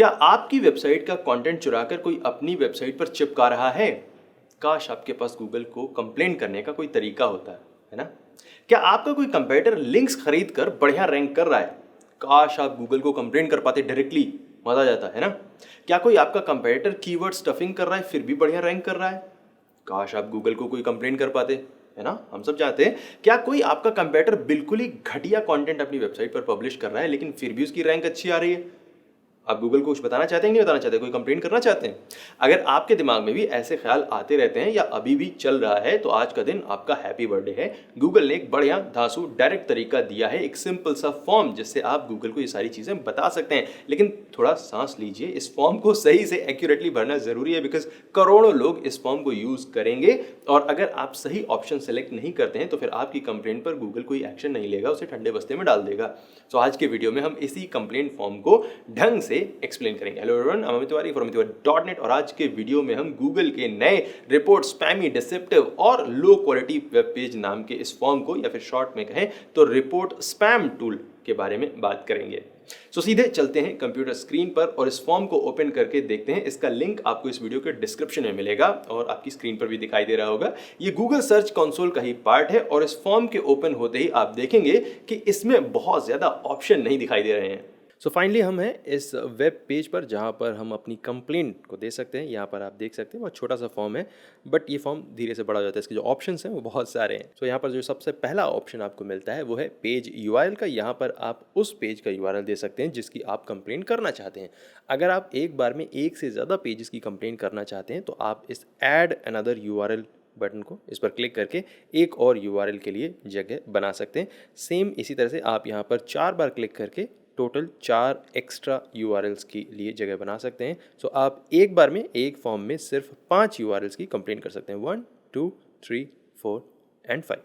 क्या आपकी वेबसाइट का कंटेंट चुराकर कोई अपनी वेबसाइट पर चिपका रहा है? काश आपके पास गूगल को कंप्लेंट करने का कोई तरीका होता है ना? क्या आपका कोई कंपेटिटर लिंक्स खरीद कर बढ़िया रैंक कर रहा है? काश आप गूगल को कंप्लेंट कर पाते डायरेक्टली, मजा आ जाता है ना? क्या कोई आपका कंपेटिटर कीवर्ड स्टफिंग कर रहा है फिर भी बढ़िया रैंक कर रहा है? काश आप गूगल को कोई कंप्लेंट कर पाते, है ना? हम सब चाहते हैं। क्या कोई आपका कंपेटिटर बिल्कुल ही घटिया कंटेंट अपनी वेबसाइट पर पब्लिश कर रहा है लेकिन फिर भी उसकी रैंक अच्छी आ रही है? आप गूगल को कुछ बताना चाहते हैं कि नहीं बताना चाहते, कोई कंप्लेंट करना चाहते हैं? अगर आपके दिमाग में भी ऐसे ख्याल आते रहते हैं या अभी भी चल रहा है तो आज का दिन आपका हैप्पी बर्थडे है। गूगल ने एक बढ़िया धांसू डायरेक्ट तरीका दिया है, एक सिंपल सा फॉर्म जिससे आप गूगल को ये सारी चीजें बता सकते हैं। लेकिन थोड़ा सांस लीजिए, इस फॉर्म को सही से एक्यूरेटली भरना जरूरी है बिकॉज करोड़ों लोग इस फॉर्म को यूज करेंगे और अगर आप सही ऑप्शन सेलेक्ट नहीं करते हैं तो फिर आपकी कंप्लेंट पर गूगल कोई एक्शन नहीं लेगा, उसे ठंडे बस्ते में डाल देगा। तो आज के वीडियो में हम इसी कंप्लेंट फॉर्म को ढंग से एक्सप्लेन करेंगे। Hello everyone, I am Amit Tiwari from अमिततिवारी.net और आज के वीडियो में हम गूगल के नए रिपोर्ट स्पैमी, डिसेप्टिव और लो क्वालिटी वेब पेज नाम के इस फॉर्म को, या फिर शॉर्ट में कहें तो रिपोर्ट स्पैम टूल के बारे में बात करेंगे। सो सीधे चलते हैं कंप्यूटर स्क्रीन पर और इस फॉर्म को ओपन करके देखते हैं। इसका लिंक आपको इस वीडियो के डिस्क्रिप्शन में मिलेगा और आपकी स्क्रीन पर भी दिखाई दे रहा होगा। ये गूगल सर्च कंसोल का ही पार्ट है और इस फॉर्म के ओपन होते ही आप देखेंगे कि इसमें बहुत ज्यादा ऑप्शन नहीं दिखाई दे रहे हैं। सो फाइनली हम हैं इस वेब पेज पर जहाँ पर हम अपनी कंप्लेंट को दे सकते हैं। यहाँ पर आप देख सकते हैं बहुत छोटा सा फॉर्म है, बट ये फॉर्म धीरे से बड़ा हो जाता है। इसके जो ऑप्शंस हैं वो बहुत सारे हैं। सो यहाँ पर जो सबसे पहला ऑप्शन आपको मिलता है वो है पेज यूआरएल का। यहाँ पर आप उस पेज का यूआरएल दे सकते हैं जिसकी आप कंप्लेंट करना चाहते हैं। अगर आप एक बार में एक से ज़्यादा पेजेस की कंप्लेंट करना चाहते हैं तो आप इस ऐड अनदर यूआरएल बटन को इस पर क्लिक करके एक और यूआरएल के लिए जगह बना सकते हैं। सेम इसी तरह से आप यहाँ पर 4 बार क्लिक करके टोटल 4 एक्स्ट्रा यूआरएल्स के लिए जगह बना सकते हैं। सो आप एक बार में एक फॉर्म में सिर्फ 5 यूआरएल्स की कंप्लेंट कर सकते हैं, 1 2 3 4 and 5,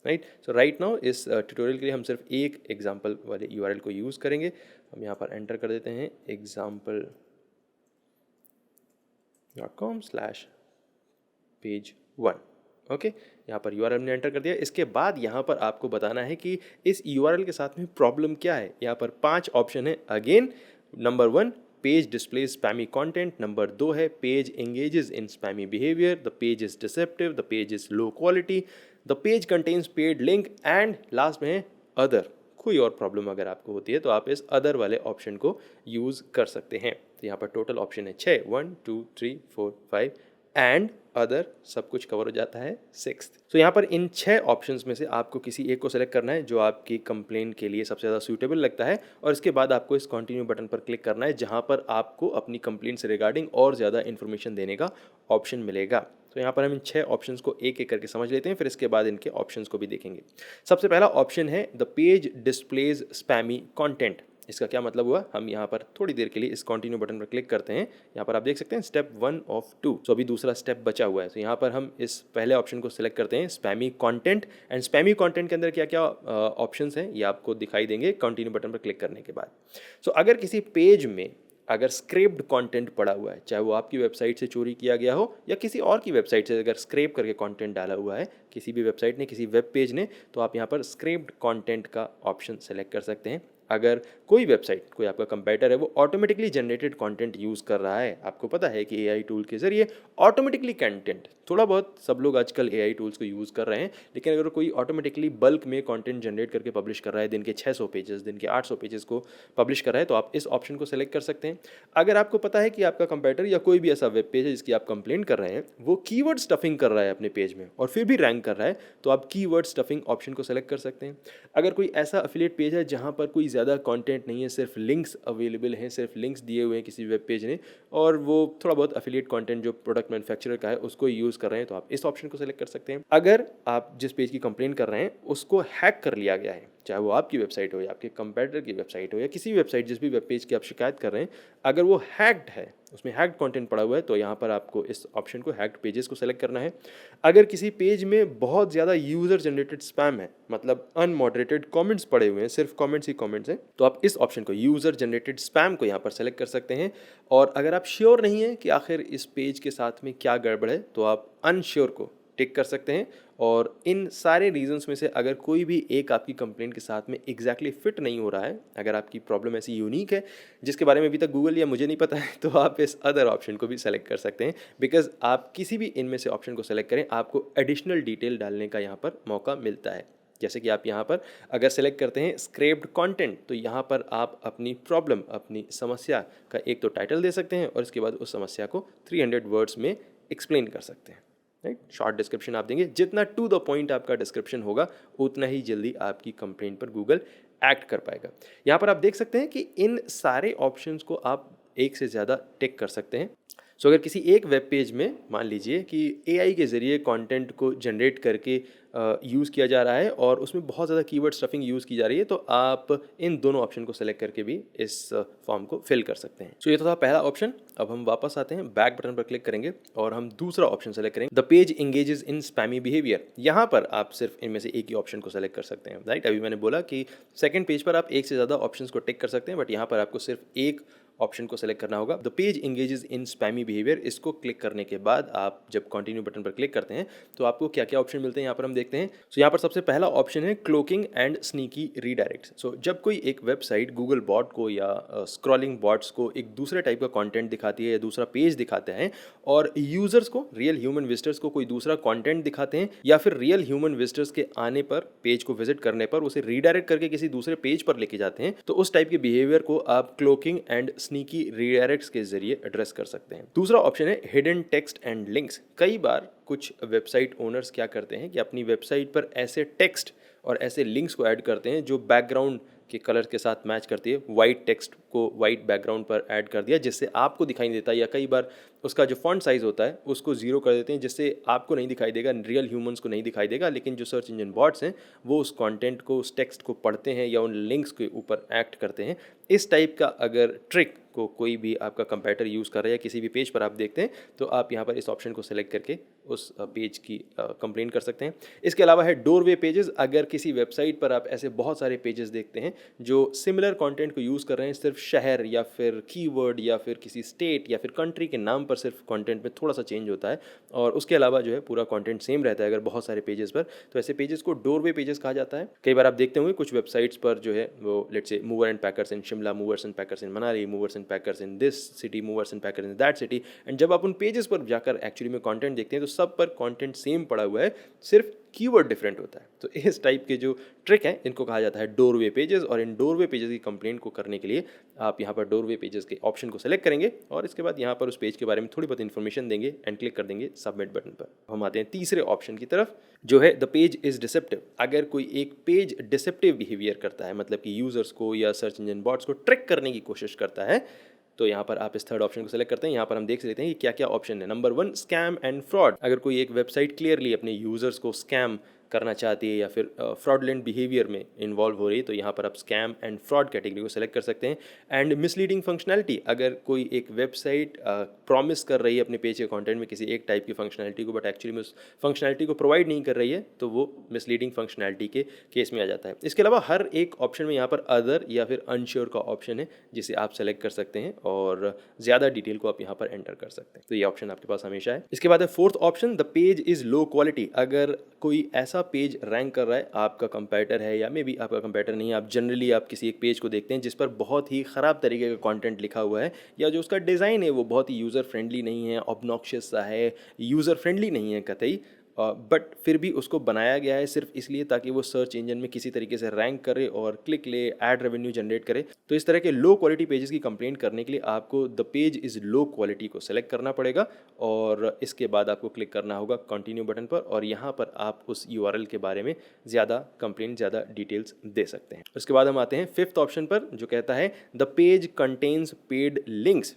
right. So right now इस ट्यूटोरियल के लिए हम सिर्फ एक एग्जाम्पल वाले यूआरएल को यूज़ करेंगे। हम यहाँ पर एंटर कर देते हैं example.com/page1। ओके, यहाँ पर यूआरएल ने एंटर कर दिया। इसके बाद यहाँ पर आपको बताना है कि इस यूआरएल के साथ में प्रॉब्लम क्या है। यहाँ पर 5 ऑप्शन है। Again, number 1 page displays spammy content, number 2 है page engages in spammy behaviour, the page is deceptive, the page is low quality, the page contains paid link and last में है अदर। कोई और प्रॉब्लम अगर आपको होती है तो आप इस अदर वाले ऑप्शन को यूज़ कर सकते हैं। तो यहाँ पर टोटल ऑप्शन है 6, 1 2 3 4 5 एंड अदर, सब कुछ कवर हो जाता है 6th। तो यहाँ पर इन 6 ऑप्शंस में से आपको किसी एक को सेलेक्ट करना है जो आपकी कंप्लेंट के लिए सबसे ज़्यादा सूटेबल लगता है और इसके बाद आपको इस कंटिन्यू बटन पर क्लिक करना है जहाँ पर आपको अपनी कंप्लेंट से रिगार्डिंग और ज़्यादा इन्फॉर्मेशन देने का ऑप्शन मिलेगा। तो यहाँ पर हम इन 6 ऑप्शंस को एक एक करके समझ लेते हैं, फिर इसके बाद इनके ऑप्शंस को भी देखेंगे। सबसे पहला ऑप्शन है the page displays spammy content. इसका क्या मतलब हुआ, हम यहाँ पर थोड़ी देर के लिए इस कंटिन्यू बटन पर क्लिक करते हैं। यहाँ पर आप देख सकते हैं स्टेप 1 ऑफ 2। तो अभी दूसरा स्टेप बचा हुआ है। तो यहाँ पर हम इस पहले ऑप्शन को सिलेक्ट करते हैं, spammy content. And spammy content के अंदर क्या क्या ऑप्शंस हैं ये आपको दिखाई देंगे कंटिन्यू बटन पर क्लिक करने के बाद। सो अगर किसी पेज में अगर स्क्रेप्ड कंटेंट पड़ा हुआ है, चाहे वो आपकी वेबसाइट से चोरी किया गया हो या किसी और की वेबसाइट से अगर स्क्रैप करके कंटेंट डाला हुआ है किसी भी वेबसाइट ने, किसी वेब पेज ने, तो आप यहाँ पर स्क्रैप्ड कंटेंट का ऑप्शन सेलेक्ट कर सकते हैं। अगर कोई वेबसाइट, कोई आपका कंपेटिटर है वो ऑटोमेटिकली जनरेटेड कंटेंट यूज़ कर रहा है, आपको पता है कि एआई टूल के ज़रिए ऑटोमेटिकली कंटेंट, थोड़ा बहुत सब लोग आजकल एआई टूल्स को यूज़ कर रहे हैं, लेकिन अगर कोई ऑटोमेटिकली बल्क में कंटेंट जनरेट करके पब्लिश कर रहा है, दिन के 600 पेजेस, दिन के 800 पेजेस को पब्लिश कर रहा है, तो आप इस ऑप्शन को सेलेक्ट कर सकते हैं। अगर आपको पता है कि आपका कंपेटिटर या कोई भी ऐसा वेब पेज है जिसकी आप कंप्लेंट कर रहे हैं वो कीवर्ड स्टफिंग कर रहा है अपने पेज में और फिर भी रैंक कर रहा है, तो आप कीवर्ड स्टफिंग ऑप्शन को सेलेक्ट कर सकते हैं। अगर कोई ऐसा एफिलिएट पेज है जहाँ पर कोई ज़्यादा कंटेंट नहीं है, सिर्फ लिंक्स अवेलेबल हैं, सिर्फ लिंक्स दिए हुए हैं किसी वेब पेज ने, और वो थोड़ा बहुत एफिलिएट कंटेंट जो प्रोडक्ट मैन्युफैक्चरर का है उसको यूज़ कर रहे हैं, तो आप इस ऑप्शन को सेलेक्ट कर सकते हैं। अगर आप जिस पेज की कंप्लेंट कर रहे हैं उसको हैक कर लिया गया है, चाहे वो आपकी वेबसाइट हो या आपके कंपेटिटर की वेबसाइट हो या किसी भी वेबसाइट, जिस भी वेब पेज की आप शिकायत कर रहे हैं, अगर वो हैक्ड है, उसमें हैक्ड कंटेंट पड़ा हुआ है, तो यहाँ पर आपको इस ऑप्शन को, हैक्ड पेजेस को सेलेक्ट करना है। अगर किसी पेज में बहुत ज़्यादा यूज़र जनरेटेड स्पैम है, मतलब अनमॉडरेटेड कमेंट्स पड़े हुए हैं, सिर्फ कमेंट्स ही कमेंट्स हैं, तो आप इस ऑप्शन को, यूज़र जनरेटेड स्पैम को यहाँ पर सेलेक्ट कर सकते हैं। और अगर आप श्योर नहीं है कि आखिर इस पेज के साथ में क्या गड़बड़ है, तो आप अनश्योर को टिक कर सकते हैं। और इन सारे रीजंस में से अगर कोई भी एक आपकी कंप्लेंट के साथ में एग्जैक्टली फिट नहीं हो रहा है, अगर आपकी प्रॉब्लम ऐसी यूनिक है जिसके बारे में अभी तक गूगल या मुझे नहीं पता है, तो आप इस अदर ऑप्शन को भी सेलेक्ट कर सकते हैं। बिकॉज आप किसी भी इनमें से ऑप्शन को सेलेक्ट करें, आपको एडिशनल डिटेल डालने का यहाँ पर मौका मिलता है। जैसे कि आप यहाँ पर अगर सेलेक्ट करते हैं स्क्रैप्ड कंटेंट, तो यहाँ पर आप अपनी प्रॉब्लम, अपनी समस्या का एक तो टाइटल दे सकते हैं और इसके बाद उस समस्या को 300 वर्ड्स में एक्सप्लेन कर सकते हैं। राइट, शॉर्ट डिस्क्रिप्शन आप देंगे। जितना टू द पॉइंट आपका डिस्क्रिप्शन होगा उतना ही जल्दी आपकी कंप्लेंट पर गूगल एक्ट कर पाएगा। यहाँ पर आप देख सकते हैं कि इन सारे ऑप्शंस को आप एक से ज़्यादा टिक कर सकते हैं। सो अगर किसी एक वेब पेज में मान लीजिए कि एआई के ज़रिए कंटेंट को जनरेट करके यूज़ किया जा रहा है और उसमें बहुत ज़्यादा कीवर्ड स्टफिंग यूज़ की जा रही है, तो आप इन दोनों ऑप्शन को सेलेक्ट करके भी इस फॉर्म को फिल कर सकते हैं। सो ये तो था पहला ऑप्शन। अब हम वापस आते हैं, बैक बटन पर क्लिक करेंगे और हम दूसरा ऑप्शन सेलेक्ट करेंगे, the page engages in spammy behaviour. यहाँ पर आप सिर्फ इनमें से एक ही ऑप्शन को सेलेक्ट कर सकते हैं। राइट, अभी मैंने बोला कि सेकंड पेज पर आप एक से ज़्यादा ऑप्शन को टिक कर सकते हैं, बट यहाँ पर आपको सिर्फ एक ऑप्शन को सेलेक्ट करना होगा, the page engages in spammy behaviour. इसको क्लिक करने के बाद आप जब कंटिन्यू बटन पर क्लिक करते हैं तो आपको क्या क्या ऑप्शन मिलते हैं यहाँ पर हम देखते हैं। सो यहाँ पर सबसे पहला ऑप्शन है क्लोकिंग एंड स्नीकी रीडायरेक्ट। सो जब कोई एक वेबसाइट गूगल बॉट को या स्क्रॉलिंग बॉट्स को एक दूसरे टाइप का कंटेंट दिखाती है या दूसरा पेज दिखाते हैं और यूजर्स को, रियल ह्यूमन विजिटर्स को कोई दूसरा कंटेंट दिखाते हैं, या फिर रियल ह्यूमन विजिटर्स के आने पर, पेज को विजिट करने पर उसे रीडायरेक्ट करके किसी दूसरे पेज पर लेके जाते हैं, तो उस टाइप के बिहेवियर को आप क्लोकिंग एंड स्नीकी रीडायरेक्ट्स के जरिए एड्रेस कर सकते हैं। दूसरा ऑप्शन है हिडन टेक्स्ट एंड लिंक्स। कई बार कुछ वेबसाइट ओनर्स क्या करते हैं कि अपनी वेबसाइट पर ऐसे टेक्स्ट और ऐसे लिंक्स को ऐड करते हैं जो बैकग्राउंड के कलर के साथ मैच करती है। वाइट टेक्स्ट को वाइट बैकग्राउंड पर ऐड कर दिया जिससे आपको दिखाई नहीं देता, या कई बार उसका जो फॉन्ट साइज़ होता है उसको 0 कर देते हैं जिससे आपको नहीं दिखाई देगा, रियल ह्यूमंस को नहीं दिखाई देगा, लेकिन जो सर्च इंजन बॉट्स हैं वो उस कंटेंट को, उस टेक्स्ट को पढ़ते हैं या उन लिंक्स के ऊपर एक्ट करते हैं। इस टाइप का अगर ट्रिक को कोई भी आपका कंपैटर यूज़ कर रहा है, किसी भी पेज पर आप देखते हैं, तो आप यहाँ पर इस ऑप्शन को सेलेक्ट करके उस पेज की कंप्लेंट कर सकते हैं। इसके अलावा है डोरवे पेजेस। अगर किसी वेबसाइट पर आप ऐसे बहुत सारे पेजेस देखते हैं जो सिमिलर कंटेंट को यूज़ कर रहे हैं, सिर्फ शहर या फिर कीवर्ड या फिर किसी स्टेट या फिर कंट्री के नाम पर सिर्फ कंटेंट में थोड़ा सा चेंज होता है और उसके अलावा जो है पूरा कंटेंट सेम रहता है अगर बहुत सारे पेजेस पर, तो ऐसे पेजेस को डोरवे पेजेस कहा जाता है। कई बार आप देखते होंगे कुछ वेबसाइट्स पर जो है वो let's say mover and packers in Shimla, movers and packers in Manali, movers and packers in this city, movers and packers in that city, and जब आप उन पेजेस पर जाकर एक्चुअली में कंटेंट देखते हैं तो सब पर कंटेंट सेम पड़ा हुआ है, सिर्फ कीवर्ड डिफरेंट होता है। तो इस टाइप के जो ट्रिक है इनको कहा जाता है डोरवे पेजेस, और इन डोरवे पेजेस की कंप्लेंट को करने के लिए आप यहाँ पर डोरवे पेजेस के ऑप्शन को सेलेक्ट करेंगे और इसके बाद यहाँ पर उस पेज के बारे में थोड़ी बहुत इन्फॉर्मेशन देंगे एंड क्लिक कर देंगे सबमिट बटन पर। हम आते हैं तीसरे ऑप्शन की तरफ जो है द पेज इज डिसेप्टिव। अगर कोई एक पेज डिसेप्टिव बिहेवियर करता है, मतलब कि यूजर्स को या सर्च इंजन बॉट्स को ट्रिक करने की कोशिश करता है, तो यहाँ पर आप इस थर्ड ऑप्शन को सेलेक्ट करते हैं। यहाँ पर हम देख लेते हैं कि क्या क्या ऑप्शन है। Number 1 scam and fraud. अगर कोई एक वेबसाइट क्लियरली अपने यूजर्स को स्कैम करना चाहती है या फिर फ्रॉडलेंट बिहेवियर में इन्वॉल्व हो रही है, तो यहाँ पर आप स्कैम एंड फ्रॉड कैटेगरी को सेलेक्ट कर सकते हैं। And misleading functionality. अगर कोई एक वेबसाइट प्रॉमिस कर रही है अपने पेज के कंटेंट में किसी एक टाइप की फंक्शनैलिटी को, बट एक्चुअली में उस फंक्शनैलिटी को प्रोवाइड नहीं कर रही है, तो वो मिसलीडिंग फंक्शनैलिटी के केस में आ जाता है। इसके अलावा हर एक ऑप्शन में यहाँ पर अदर या फिर अनश्योर का ऑप्शन है जिसे आप सेलेक्ट कर सकते हैं और ज़्यादा डिटेल को आप यहाँ पर एंटर कर सकते हैं। तो ये ऑप्शन आपके पास हमेशा है। इसके बाद है fourth option the page is low quality. अगर कोई ऐसा पेज रैंक कर रहा है, आपका कंपैटर है या मे बी आपका कंपैटर नहीं है, आप जनरली आप किसी एक पेज को देखते हैं जिस पर बहुत ही ख़राब तरीके का कंटेंट लिखा हुआ है या जो उसका डिज़ाइन है वो बहुत ही यूज़र फ्रेंडली नहीं है, ऑब्नॉक्शियस सा है, यूज़र फ्रेंडली नहीं है कतई, बट फिर भी उसको बनाया गया है सिर्फ इसलिए ताकि वो सर्च इंजन में किसी तरीके से रैंक करे और क्लिक ले, ऐड रेवेन्यू जनरेट करे। तो इस तरह के लो क्वालिटी पेजेस की कंप्लेंट करने के लिए आपको the page is low quality को सेलेक्ट करना पड़ेगा और इसके बाद आपको क्लिक करना होगा कंटिन्यू बटन पर, और यहाँ पर आप उस यूआरएल के बारे में ज़्यादा कंप्लेंट, ज़्यादा डिटेल्स दे सकते हैं। उसके बाद हम आते हैं फिफ्थ ऑप्शन पर जो कहता है the page contains paid links.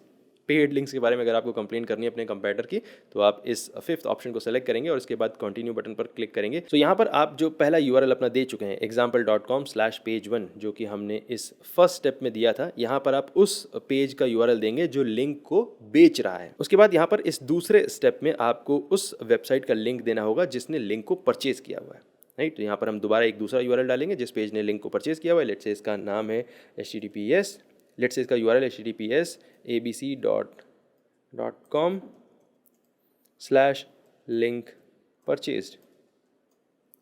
Paid links के बारे में अगर आपको कंप्लेन करनी है अपने कंपैटर की, तो आप इस फिफ्थ ऑप्शन को सेलेक्ट करेंगे और इसके बाद कंटिन्यू बटन पर क्लिक करेंगे। तो यहाँ पर आप जो पहला यूआरएल अपना दे चुके हैं example.com/page1 जो कि हमने इस फर्स्ट स्टेप में दिया था, यहाँ पर आप उस पेज का यूआरएल देंगे जो लिंक को बेच रहा है। उसके बाद यहाँ पर इस दूसरे स्टेप में आपको उस वेबसाइट का लिंक देना होगा जिसने लिंक को परचेज किया हुआ है। राइट, तो यहाँ पर हम दोबारा एक दूसरा यूआरएल डालेंगे जिस पेज ने लिंक को परचेज किया हुआ है। लेट्स से इसका नाम है https, लेट्स से इसका URL https abc.com/link purchased,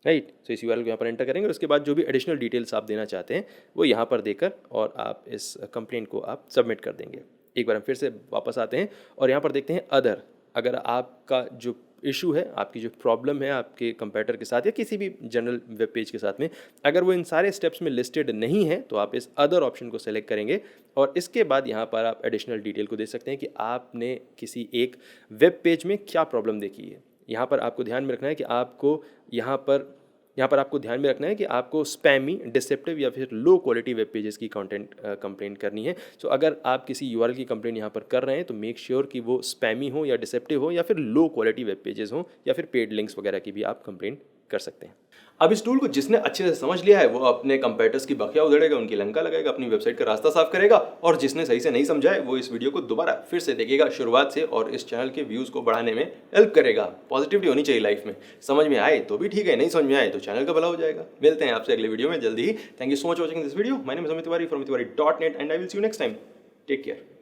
right. So इस यूआरएल को यहाँ पर एंटर करेंगे और उसके बाद जो भी एडिशनल डिटेल्स आप देना चाहते हैं वो यहाँ पर देकर और आप इस कंप्लेंट को आप सबमिट कर देंगे। एक बार हम फिर से वापस आते हैं और यहाँ पर देखते हैं अदर। अगर आपका जो इशू है, आपकी जो प्रॉब्लम है आपके कंप्यूटर के साथ या किसी भी जनरल वेब पेज के साथ में, अगर वो इन सारे स्टेप्स में लिस्टेड नहीं है तो आप इस अदर ऑप्शन को सेलेक्ट करेंगे और इसके बाद यहाँ पर आप एडिशनल डिटेल को दे सकते हैं कि आपने किसी एक वेब पेज में क्या प्रॉब्लम देखी है। यहाँ पर आपको ध्यान में रखना है कि आपको यहाँ पर आपको ध्यान में रखना है कि आपको स्पैमी, डिसेप्टिव या फिर लो क्वालिटी वेब पेजेस की कंटेंट कंप्लेंट करनी है। सो अगर आप किसी यूआरएल की कंप्लेंट यहाँ पर कर रहे हैं तो मेक श्योर कि वो स्पैमी हो या डिसेप्टिव हो या फिर लो क्वालिटी वेब पेजेस हो या फिर पेड लिंक्स वगैरह की भी आप कंप्लेंट कर सकते हैं। अब इस टूल को जिसने अच्छे से समझ लिया है वो अपने कंपेटर्स की बखिया उधेड़ेगा, उनकी लंका लगाएगा, अपनी वेबसाइट का रास्ता साफ करेगा, और जिसने सही से नहीं समझा है वो इस वीडियो को दोबारा फिर से देखेगा शुरुआत से और इस चैनल के व्यूज़ को बढ़ाने में हेल्प करेगा। पॉजिटिविटी होनी चाहिए लाइफ में, समझ में आए तो भी ठीक है, नहीं समझ में आए तो चैनल का भला हो जाएगा। मिलते हैं आपसे अगले वीडियो में जल्दी ही। Thank you so much watching this video. My name is Amit Tiwari from tiwari.net and I will see you next time. Take care.